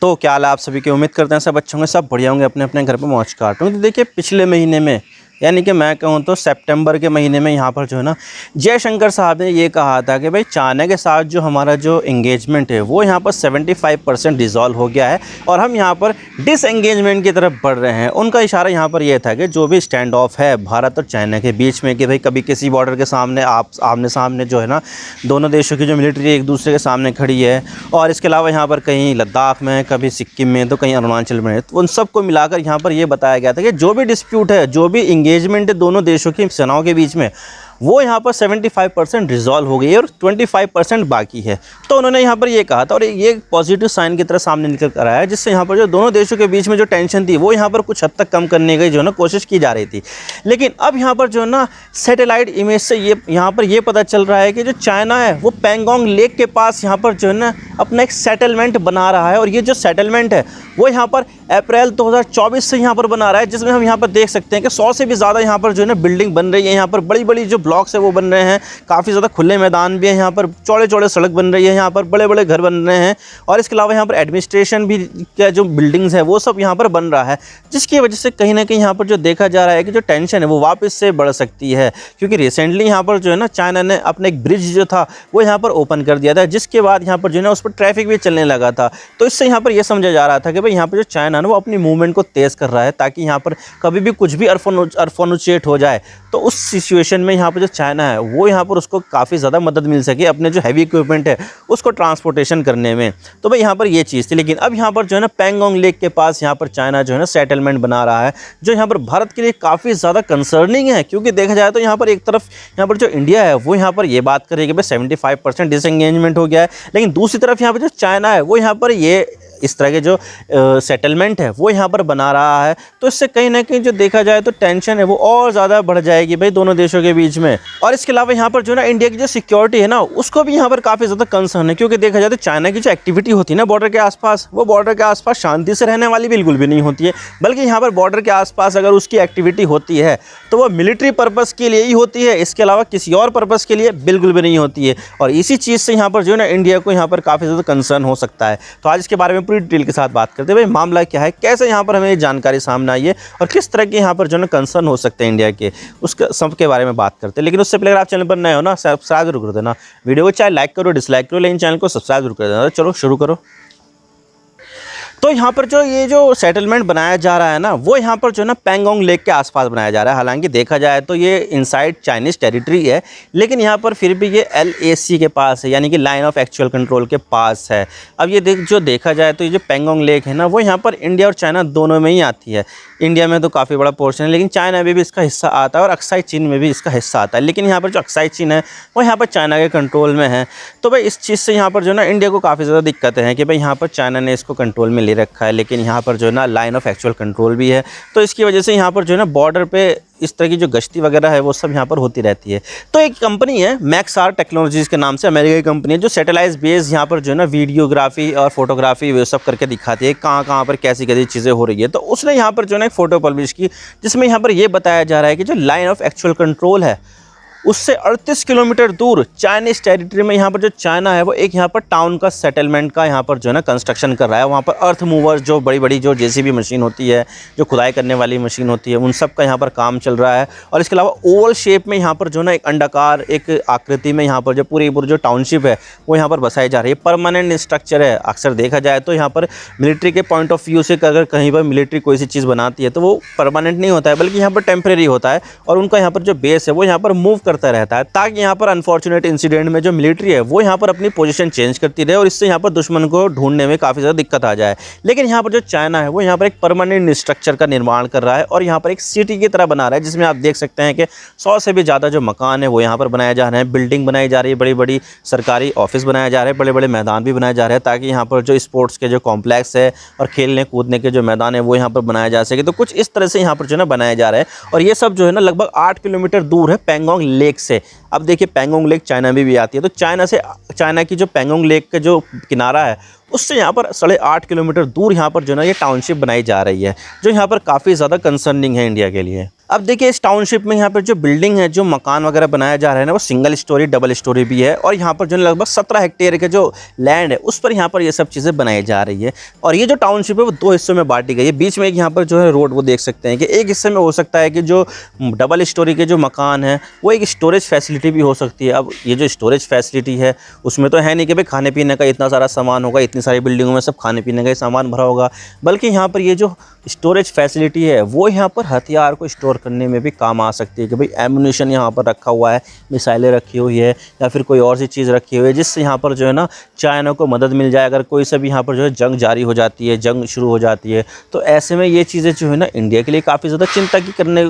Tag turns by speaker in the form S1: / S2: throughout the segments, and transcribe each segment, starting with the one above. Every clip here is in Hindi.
S1: तो क्या हाल है आप सभी की। उम्मीद करते हैं सब अच्छे होंगे, सब बढ़िया होंगे, अपने अपने घर पे मौज काट रहे हैं। तो देखिए पिछले महीने में यानी कि मैं कहूँ तो सितंबर के महीने में यहाँ पर जो है ना जयशंकर साहब ने ये कहा था कि भाई चाइना के साथ जो हमारा जो एंगेजमेंट है वो यहाँ पर 75% डिज़ोल्व हो गया है और हम यहाँ पर डिसएंगेजमेंट की तरफ बढ़ रहे हैं। उनका इशारा यहाँ पर यह था कि जो भी स्टैंड ऑफ है भारत और चाइना के बीच में कि भाई कभी किसी बॉर्डर के सामने आमने सामने जो है ना दोनों देशों की जो मिलिट्री एक दूसरे के सामने खड़ी है, और इसके अलावा यहाँ पर कहीं लद्दाख में, कभी सिक्किम में, तो कहीं अरुणाचल में, तो उन सबको मिलाकर यहाँ पर ये बताया गया था कि जो भी डिस्प्यूट है, जो भी एंगेजमेंट है दोनों देशों की सेनाओं के बीच में, वो यहाँ पर 75% रिजॉल्व हो गई है और 25% बाकी है। तो उन्होंने यहाँ पर ये कहा था और ये पॉजिटिव साइन की तरह सामने निकल कर आया है, जिससे यहाँ पर जो दोनों देशों के बीच में जो टेंशन थी वो यहाँ पर कुछ हद तक कम करने की जो है ना कोशिश की जा रही थी। लेकिन अब यहाँ पर जो है ना सैटेलाइट इमेज से ये यहाँ पर ये पता चल रहा है कि जो चाइना है वो पैंगोंग लेक के पास यहाँ पर जो है ना अपना एक सेटलमेंट बना रहा है, और ये जो सेटलमेंट है वो यहाँ पर अप्रैल 2024 से यहाँ पर बना रहा है, जिसमें हम यहाँ पर देख सकते हैं कि 100 से भी ज़्यादा यहाँ पर जो है ना बिल्डिंग बन रही है। यहाँ पर बड़ी बड़ी जो ब्लॉक्स है वो बन रहे हैं, काफ़ी ज़्यादा खुले मैदान भी है, यहाँ पर चौड़े चौड़े सड़क बन रही है, यहाँ पर बड़े बड़े घर बन रहे हैं, और इसके अलावा यहाँ पर एडमिनिस्ट्रेशन भी क्या जो बिल्डिंग्स है वो सब यहाँ पर बन रहा है, जिसकी वजह से कहीं ना कहीं यहाँ पर जो देखा जा रहा है कि जो टेंशन है वो वापस से बढ़ सकती है। क्योंकि रिसेंटली यहाँ पर जो है ना चाइना ने अपना एक ब्रिज जो था वो यहाँ पर ओपन कर दिया था, जिसके बाद यहाँ पर जो है ना उस पर ट्रैफिक भी चलने लगा था। तो इससे यहाँ पर यह समझा जा रहा था कि भाई यहाँ पर जो चाइना ना वो अपनी मूवमेंट को तेज़ कर रहा है, ताकि यहाँ पर कभी भी कुछ भी अरफानुचेट हो जाए तो उस सिचुएशन में यहाँ पर जो चाइना है वो यहाँ पर उसको काफ़ी ज़्यादा मदद मिल सके अपने जो हैवी इक्विपमेंट है उसको ट्रांसपोर्टेशन करने में। तो भाई यहाँ पर ये चीज़ थी। लेकिन अब यहाँ पर जो है ना पैंगोंग लेक के पास यहाँ पर चाइना जो है ना सेटलमेंट बना रहा है, जो यहाँ पर भारत के लिए काफ़ी ज़्यादा कंसर्निंग है। क्योंकि देखा जाए तो यहाँ पर एक तरफ यहाँ पर जो इंडिया है वो यहाँ पर ये बात करे कि भाई 75% डिसएंगेजमेंट हो गया है, लेकिन दूसरी तरफ यहाँ पर जो चाइना है वो यहाँ पर ये इस तरह के जो सेटलमेंट है वो यहाँ पर बना रहा है। तो इससे कहीं ना कहीं जो देखा जाए तो टेंशन है वो और ज़्यादा बढ़ जाएगी भाई दोनों देशों के बीच में। और इसके अलावा यहाँ पर जो ना इंडिया की जो सिक्योरिटी है ना उसको भी यहाँ पर काफ़ी ज़्यादा कंसर्न है। क्योंकि देखा जाए तो चाइना की जो एक्टिविटी होती है ना बॉर्डर के आसपास, वो बॉर्डर के आसपास शांति से रहने वाली बिल्कुल भी नहीं होती है, बल्कि यहाँ पर बॉर्डर के आसपास अगर उसकी एक्टिविटी होती है तो वो मिलिट्री पर्पज़ के लिए ही होती है, इसके अलावा किसी और पर्पज़ के लिए बिल्कुल भी नहीं होती है। और इसी चीज़ से यहाँ पर जो है ना इंडिया को यहाँ पर काफ़ी ज़्यादा कंसर्न हो सकता है। तो आज इसके बारे में पूरी डिटेल के साथ बात करते हैं भाई मामला क्या है, कैसे यहाँ पर हमें ये जानकारी सामने आई है और किस तरह के यहाँ पर जो है कंसर्न हो सकते हैं इंडिया के, उसके सब के बारे में बात करते हैं। लेकिन उससे पहले अगर आप चैनल पर नए हो ना सब्सक्राइब जरूर कर देना, वीडियो को चाहे लाइक करो डिसलाइक करो, लेकिन चैनल को सब्सक्राइब जरूर कर देना। चलो शुरू करो। तो यहाँ पर जो ये जो सेटलमेंट बनाया जा रहा है ना वो यहाँ पर जो है ना पैंगोंग लेक के आसपास बनाया जा रहा है। हालांकि देखा जाए तो ये इनसाइड चाइनीज़ टेरिटरी है, लेकिन यहाँ पर फिर भी ये LAC के पास है, यानी कि लाइन ऑफ एक्चुअल कंट्रोल के पास है। अब ये देखा जाए तो ये जो पैंगोंग लेक है ना वो यहाँ पर इंडिया और चाइना दोनों में ही आती है। इंडिया में तो काफ़ी बड़ा पोर्शन है, लेकिन चाइना में भी इसका हिस्सा आता है और अक्साई चीन में भी इसका हिस्सा आता है। लेकिन यहाँ पर जो अक्साई चीन है वो यहाँ पर चाइना के कंट्रोल में है। तो भाई इस चीज़ से यहाँ पर जो है ना इंडिया को काफ़ी ज़्यादा दिक्कतें हैं कि भाई यहाँ पर चाइना ने इसको कंट्रोल में ले रखा है, लेकिन यहाँ पर जो है ना लाइन ऑफ एक्चुअल कंट्रोल भी है। तो इसकी वजह से यहाँ पर जो है ना बॉर्डर पे इस तरह की जो गश्ती वगैरह है वो सब यहाँ पर होती रहती है। तो एक कंपनी है मैक्सआर टेक्नोलॉजीज़ के नाम से, अमेरिका की कंपनी है, जो सैटेलाइट बेस यहाँ पर जो है ना वीडियोग्राफी और फोटोग्राफी वो सब करके दिखाती है कहाँ कहाँ पर कैसी कैसी चीज़ें हो रही है। तो उसने यहाँ पर जो है ना एक फ़ोटो पब्लिश की, जिसमें यहाँ पर ये बताया जा रहा है कि जो लाइन ऑफ एक्चुअल कंट्रोल है उससे 38 किलोमीटर दूर चाइनीज़ टेरिटरी में यहाँ पर जो चाइना है वो एक यहाँ पर टाउन का सेटलमेंट का यहाँ पर जो है ना कंस्ट्रक्शन कर रहा है। वहाँ पर अर्थ मूवर्स जो बड़ी बड़ी जो JCB मशीन होती है, जो खुदाई करने वाली मशीन होती है, उन सब का यहाँ पर काम चल रहा है। और इसके अलावा ओवल शेप में यहाँ पर जो ना एक अंडाकार एक आकृति में यहाँ पर जो पूरी जो टाउनशिप है वो यहाँ पर बसाई जा रही है। परमानेंट स्ट्रक्चर है। अक्सर देखा जाए तो यहाँ पर मिलिट्री के पॉइंट ऑफ व्यू से अगर कहीं पर मिलिट्री कोई सी चीज़ बनाती है तो वो परमानेंट नहीं होता है, बल्कि यहाँ पर टेम्प्रेरी होता है, और उनका यहाँ पर जो बेस है वो यहाँ पर मूव करता रहता है, ताकि यहाँ पर अनफॉर्चुनेट इंसिडेंट में जो मिलिट्री है वो यहाँ पर अपनी पोजीशन चेंज करती रहे और इससे यहाँ पर दुश्मन को ढूंढने में काफ़ी ज़्यादा दिक्कत आ जाए। लेकिन यहाँ पर जो चाइना है वो यहाँ पर एक परमानेंट स्ट्रक्चर का निर्माण कर रहा है और यहाँ पर एक सिटी की तरह बना रहा है, जिसमें आप देख सकते हैं कि 100 से भी ज़्यादा जो मकान है वो यहाँ पर बनाए जा रहे हैं, बिल्डिंग बनाई जा रही है, बड़ी बड़ी सरकारी ऑफिस बनाए जा रहे हैं, बड़े बड़े मैदान भी बनाए जा रहे हैं, ताकि यहाँ पर जो स्पोर्ट्स के जो कॉम्प्लेक्स है और खेलने कूदने के जो मैदान है वो यहाँ पर बनाया जा सके। तो कुछ इस तरह से यहाँ पर जो है ना बनाया जा रहा है, और ये सब जो है ना लगभग 8 किलोमीटर दूर है पैंगोंग लेक से। अब देखिए पैंगोंग लेक चाइना में भी आती है, तो चाइना की जो पैंगोंग लेक का जो किनारा है उससे यहाँ पर 8.5 किलोमीटर दूर यहाँ पर जो ना ये टाउनशिप बनाई जा रही है, जो यहाँ पर काफ़ी ज़्यादा कंसर्निंग है इंडिया के लिए। अब देखिए इस टाउनशिप में यहाँ पर जो बिल्डिंग है, जो मकान वगैरह बनाया जा रहा है ना, वो सिंगल स्टोरी, डबल स्टोरी भी है। और यहाँ पर जो लगभग 17 हेक्टेयर के जो लैंड है उस पर यहाँ पर ये सब चीज़ें बनाई जा रही है। और ये जो टाउनशिप है वो 2 हिस्सों में बांटी गई है। बीच में एक यहाँ पर जो है रोड, वो देख सकते हैं कि एक हिस्से में हो सकता है कि जो डबल स्टोरी के जो मकान है वो एक स्टोरेज फैसिलिटी भी हो सकती है। अब ये जो स्टोरेज फैसिलिटी है उसमें तो है नहीं कि भाई खाने पीने का इतना सारा सामान होगा, इतनी सारी बिल्डिंगों में सब खाने पीने का ही सामान भरा होगा, बल्कि यहाँ पर ये जो स्टोरेज फैसिलिटी है वो यहाँ पर हथियार को स्टोर करने में भी काम आ सकती है कि भाई एमुनिशन यहाँ पर रखा हुआ है, मिसाइलें रखी हुई है या फिर कोई और सी चीज़ रखी हुई है, जिससे यहाँ पर जो है ना चाइना को मदद मिल जाए। अगर कोई सा भी यहाँ पर जो है जंग जारी हो जाती है, जंग शुरू हो जाती है, तो ऐसे में ये चीज़ें जो है ना इंडिया के लिए काफ़ी ज़्यादा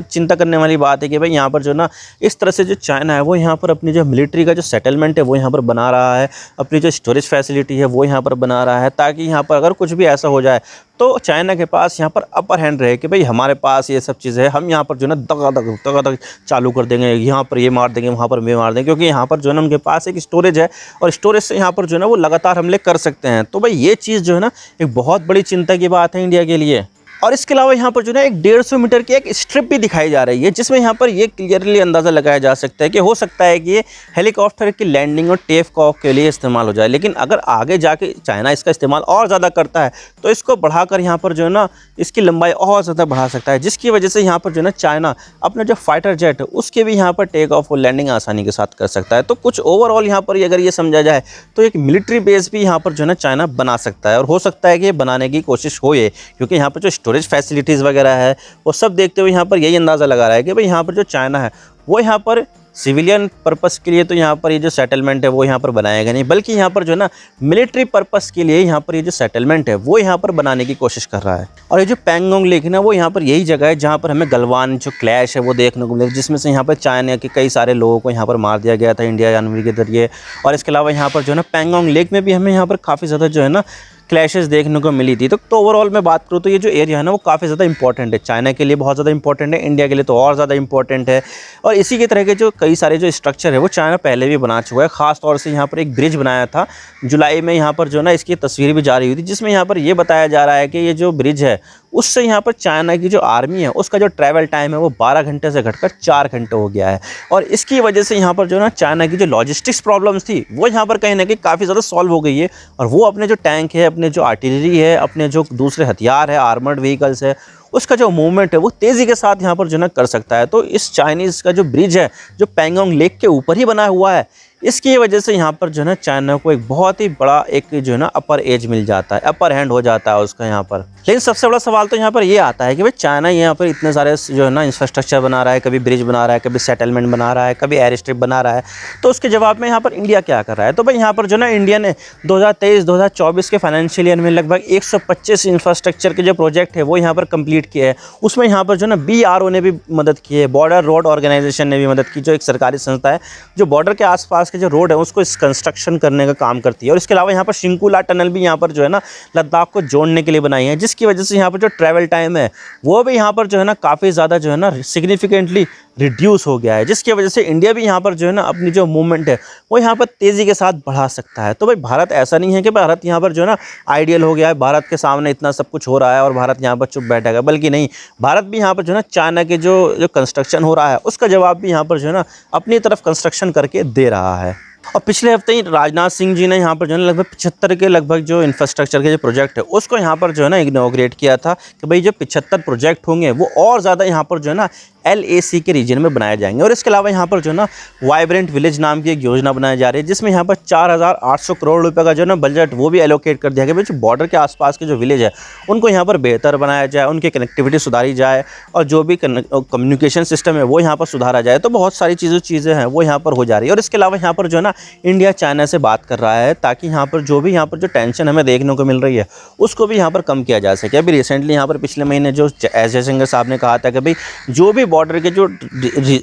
S1: चिंता करने वाली बात है कि भाई यहाँ पर जो ना इस तरह से जो चाइना है वो यहाँ पर अपनी जो मिलिट्री का जो सेटलमेंट है वो यहाँ पर बना रहा है, अपनी जो स्टोरेज फैसिलिटी है वो यहाँ पर बना रहा है, ताकि यहाँ पर अगर कुछ भी ऐसा हो जाए तो चाइना के पास यहाँ पर अपर हैंड रहे कि भाई हमारे पास ये सब चीज़ें है, हम यहाँ पर जो है ना दगा चालू कर देंगे, यहाँ पर ये मार देंगे, वहाँ पर ये मार देंगे, क्योंकि यहाँ पर जो है ना उनके पास एक स्टोरेज है और स्टोरेज से यहाँ पर जो है ना वो लगातार हमले कर सकते हैं। तो भाई ये चीज़ जो है ना एक बहुत बड़ी चिंता की बात है इंडिया के लिए। और इसके अलावा यहाँ पर जो है एक 150 मीटर की एक स्ट्रिप भी दिखाई जा रही है, जिसमें यहाँ पर ये क्लियरली अंदाज़ा लगाया जा सकता है कि हो सकता है कि ये हेलीकॉप्टर की लैंडिंग और टेक ऑफ के लिए इस्तेमाल हो जाए। लेकिन अगर आगे जाके चाइना इसका इस्तेमाल और ज़्यादा करता है तो इसको बढ़ाकर यहाँ पर जो है ना इसकी लंबाई और ज़्यादा बढ़ा सकता है, जिसकी वजह से यहाँ पर जो है ना चाइना अपना जो फाइटर जेट है उसके भी यहाँ पर टेक ऑफ और लैंडिंग आसानी के साथ कर सकता है। तो कुछ ओवरऑल यहाँ पर अगर ये समझा जाए तो एक मिलिट्री बेस भी यहाँ पर जो है ना चाइना बना सकता है, और हो सकता है कि ये बनाने की कोशिश हो, ये क्योंकि यहाँ पर जो स्टोरेज फैसिलिटीज़ वगैरह है वो सब देखते हुए यहाँ पर यही अंदाज़ा लगा रहा है कि भाई यहाँ पर जो चाइना है वो यहाँ पर सिविलियन पर्पस के लिए तो यहाँ पर ये जो सेटलमेंट है वो यहाँ पर बनाएगा नहीं, बल्कि यहाँ पर जो है ना मिलिट्री पर्पस के लिए यहाँ पर ये जो सेटलमेंट है वो यहाँ पर बनाने की कोशिश कर रहा है। और ये जो पैंगोंग लेक है ना वो यहाँ पर यही जगह है जहाँ पर हमें गलवान जो क्लैश है वो देखने को मिलेगा, जिसमें से यहाँ पर चाइना के कई सारे लोगों को यहाँ पर मार दिया गया था इंडिया जानवी के जरिए। और इसके अलावा यहाँ पर जो है ना पैंगोंग लेक में भी हमें यहाँ पर काफ़ी ज़्यादा जो है ना क्लैशेस देखने को मिली थी। तो ओवरऑल मैं बात करूँ तो ये जो एरिया है ना वो काफ़ी ज़्यादा इंपॉर्टेंट है, चाइना के लिए बहुत ज़्यादा इंपॉर्टेंट है, इंडिया के लिए तो और ज़्यादा इंपॉर्टेंट है। और इसी के तरह के जो कई सारे जो स्ट्रक्चर है वो चाइना पहले भी बना चुका है। ख़ास तौर से यहाँ पर एक ब्रिज बनाया था जुलाई में, यहाँ पर जो ना इसकी तस्वीर भी जारी हुई थी, जिसमें यहाँ पर ये बताया जा रहा है कि ये जो ब्रिज है उससे यहाँ पर चाइना की जो आर्मी है उसका जो ट्रैवल टाइम है वो 12 घंटे से घटकर 4 घंटे हो गया है। और इसकी वजह से यहाँ पर जो ना चाइना की जो लॉजिस्टिक्स प्रॉब्लम्स थी वो यहाँ पर कहीं ना कहीं काफ़ी ज़्यादा सॉल्व हो गई है, और वो अपने जो टैंक है, अपने जो आर्टिलरी है, अपने जो दूसरे हथियार है, आर्मर्ड व्हीकल्स है, उसका जो मूवमेंट है वो तेज़ी के साथ यहाँ पर जो ना कर सकता है। तो इस चाइनीज़ का जो ब्रिज है जो पैंगोंग लेक के ऊपर ही बना हुआ है, इसकी वजह से यहाँ पर जो है ना चाइना को एक बहुत ही बड़ा एक जो है ना अपर एज मिल जाता है, अपर हैंड हो जाता है उसका यहाँ पर। लेकिन सबसे बड़ा सवाल तो यहाँ पर ये आता है कि भाई चाइना यहाँ पर इतने सारे जो है ना इंफ्रास्ट्रक्चर बना रहा है, कभी ब्रिज बना रहा है, कभी सेटलमेंट बना रहा है, कभी एयर स्ट्रिप बना रहा है, तो उसके जवाब में यहाँ पर इंडिया क्या कर रहा है। तो भाई यहाँ पर जो ना इंडिया ने 2023-2024 के फाइनेंशियल ईयर में लगभग 125 इंफ्रास्ट्रक्चर के जो प्रोजेक्ट है वो यहाँ पर कंप्लीट किए हैं। उसमें यहाँ पर जो ना BRO ने भी मदद की है, बॉर्डर रोड ऑर्गेनाइजेशन ने भी मदद की, जो एक सरकारी संस्था है जो बॉर्डर के आसपास के जो रोड है उसको कंस्ट्रक्शन करने का काम करती है। और इसके अलावा यहाँ पर शिंकुला टनल भी यहाँ पर जो है ना लद्दाख को जोड़ने के लिए बनाई है, जिसकी वजह से यहाँ पर जो ट्रैवल टाइम है वो भी यहाँ पर जो है ना काफ़ी ज़्यादा जो है ना सिग्निफिकेंटली रिड्यूस हो गया है, जिसकी वजह से इंडिया भी यहाँ पर जो है ना अपनी जो मूवमेंट है वो यहाँ पर तेज़ी के साथ बढ़ा सकता है। तो भाई भारत ऐसा नहीं है कि भारत यहाँ पर जो है ना आइडियल हो गया है, भारत के सामने इतना सब कुछ हो रहा है और भारत यहाँ पर चुप बैठेगा, बल्कि नहीं, भारत भी यहाँ पर जो है ना चाइना के जो कंस्ट्रक्शन हो रहा है उसका जवाब भी यहाँ पर जो है ना अपनी तरफ कंस्ट्रक्शन करके दे रहा है। और पिछले हफ्ते ही राजनाथ सिंह जी ने यहाँ पर जो है लगभग 75 के लगभग जो इंफ्रास्ट्रक्चर के जो प्रोजेक्ट है उसको यहाँ पर जो है ना इनॉग्रेट किया था कि भाई जो 75 प्रोजेक्ट होंगे वो और ज़्यादा यहाँ पर जो है ना LAC के रीजन में बनाए जाएंगे। और इसके अलावा यहाँ पर जो है ना वाइब्रेंट विलेज नाम की एक योजना बनाई जा रही है, जिसमें यहाँ पर 4800 करोड़ रुपए का जो है ना बजट वो भी एलोकेट कर दिया गया है। जो बॉर्डर के आसपास के जो विलेज है उनको यहाँ पर बेहतर बनाया जाए, उनकी कनेक्टिविटी सुधारी जाए और जो भी कम्युनिकेशन सिस्टम है वो यहाँ पर सुधारा जाए। तो बहुत सारी चीज़ें हैं वो यहाँ पर हो जा रही है। और इसके अलावा यहाँ पर जो है ना इंडिया चाइना से बात कर रहा है ताकि यहाँ पर जो टेंशन हमें देखने को मिल रही है उसको भी यहाँ पर कम किया जा सके। अभी रिसेंटली यहाँ पर पिछले महीने जो एस जयशंकर साहब ने कहा था कि भाई जो भी बॉर्डर के जो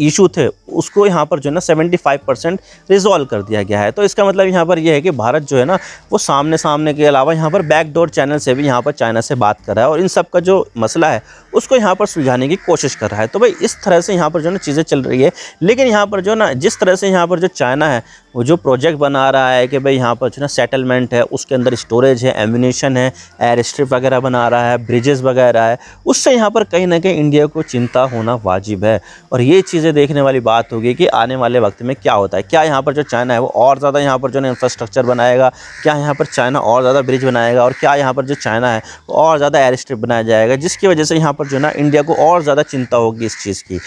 S1: इशू थे उसको यहाँ पर जो है ना 75% रिजॉल्व कर दिया गया है। तो इसका मतलब यहाँ पर यह है कि भारत जो है ना वो सामने के अलावा यहाँ पर बैकडोर चैनल से भी यहाँ पर चाइना से बात कर रहा है और इन सब का जो मसला है उसको यहाँ पर सुलझाने की कोशिश कर रहा है। तो भाई इस तरह से यहाँ पर जो है ना चीज़ें चल रही है। लेकिन यहाँ पर जो ना जिस तरह से यहाँ पर जो चाइना है वो जो प्रोजेक्ट बना रहा है कि भाई यहाँ पर जो ना सेटलमेंट है, उसके अंदर स्टोरेज है, एम्यूनेशन है, एयर स्ट्रिप वगैरह बना रहा है, ब्रिजेस वगैरह है, उससे यहाँ पर कहीं ना कहीं इंडिया को चिंता होना वाजिब है। और ये चीज़ें देखने वाली बात होगी कि आने वाले वक्त में क्या होता है। क्या यहाँ पर जो चाइना है वो और ज़्यादा यहाँ पर जो है इंफ्रास्ट्रक्चर बनाएगा, क्या यहाँ पर चाइना और ज़्यादा ब्रिज बनाएगा, और क्या यहाँ पर जो चाइना है वो और ज़्यादा एयर स्ट्रिप बनाया जाएगा, जिसकी वजह से यहाँ पर जो है ना इंडिया को और ज़्यादा चिंता होगी इस चीज़ की।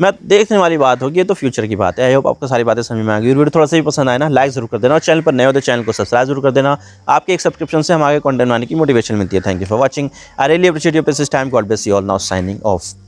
S1: मैं देखने वाली बात होगी, ये तो फ्यूचर की बात है। आई होप आपको सारी बातें समझ में आ गई। वीडियो थोड़ा सा भी पसंद आए ना, लाइक जरूर कर देना, और चैनल पर नए हो तो चैनल को सब्सक्राइब जरूर कर देना। आपके एक सब्सक्रिप्शन से हम आगे कंटेंट बनाने की मोटिवेशन मिलती है। Thank you for watching. I really appreciate your precious time. God bless you all. Now signing off.